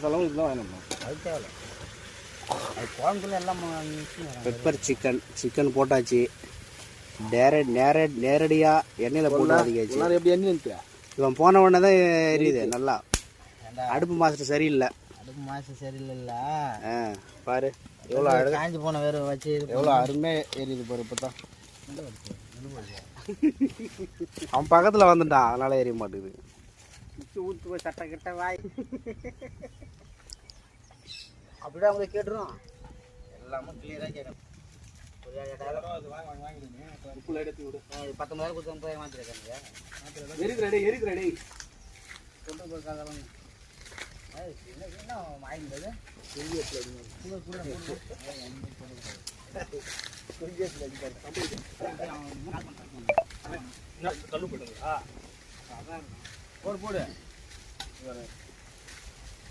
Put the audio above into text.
மசாலாவும் இதெல்லாம் வாங்கணும். அது தேவை. அது குழம்புல எல்லாம் பெப்பர் சிக்கன் போட்டாச்சு. நேரடியாக எண்ணெயில் போட்டு வதக்கியாச்சு. எப்படி எண்ணெய் இருந்துச்சு? இவன் போன உடனே தான் எரியுது நல்லா. அடுப்பு மாஸ்டர் சரியில்லை. அடுப்பு மாசம் சரியில்லை. பாரு எவ்வளோ அழகு. காஞ்சி போன வேறு வச்சு எவ்வளோ அருமையாக எரியுது பாரு. இப்போ தான் அவன் பக்கத்தில் வந்துட்டான், அதனால எரிய மாட்டேங்குது. ஊற்று போய் சட்டை கிட்ட வாய் அப்படிதான் அவங்க கேட்டுரும். எல்லாமே கிளியராக கேட்கணும். 19,000 கொடுத்து 50,000 மாற்றிருக்காங்க. எரிக்கிறடே கொண்டு போய் என்ன வாங்கினது போடு போடு.